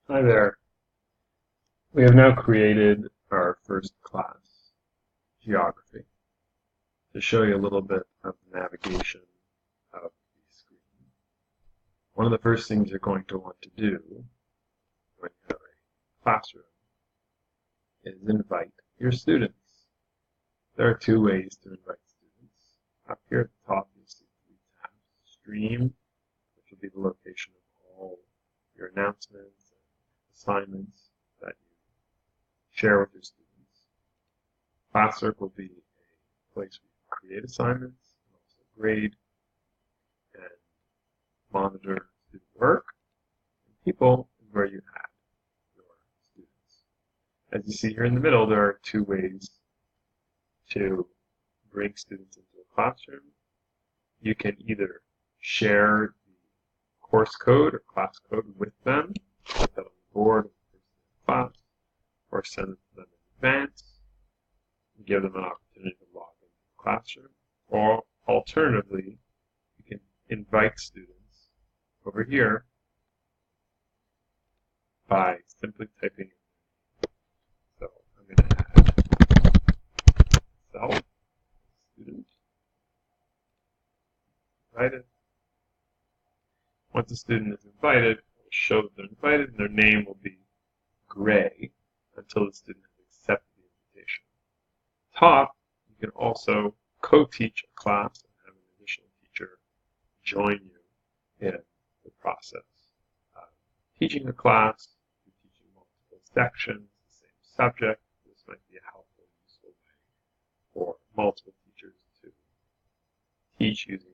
Hi there. We have now created our first class, Geography, to show you a little bit of the navigation of the screen. One of the first things you're going to want to do when you have a classroom is invite your students. There are two ways to invite students. Up here at the top, you'll see three tabs. Stream, which will be the location of all your announcements and assignments that you share with your students. Classwork will be a place where you create assignments and also grade and monitor student work. And People is where you add your students. As you see here in the middle, there are two ways to bring students into a classroom. You can either share the course code or class code with them, put that on the board of the class, or send it to them in advance, and give them an opportunity to log into the classroom. Or alternatively, you can invite students over here by simply typing in. So I'm going to add self, student, invited. Once a student is invited, it will show that they're invited, and their name will be gray until the student has accepted the invitation. Top, you can also co-teach a class and have an additional teacher join you in the process of teaching a class, teaching multiple sections, the same subject. This might be a helpful and useful way for multiple teachers to teach using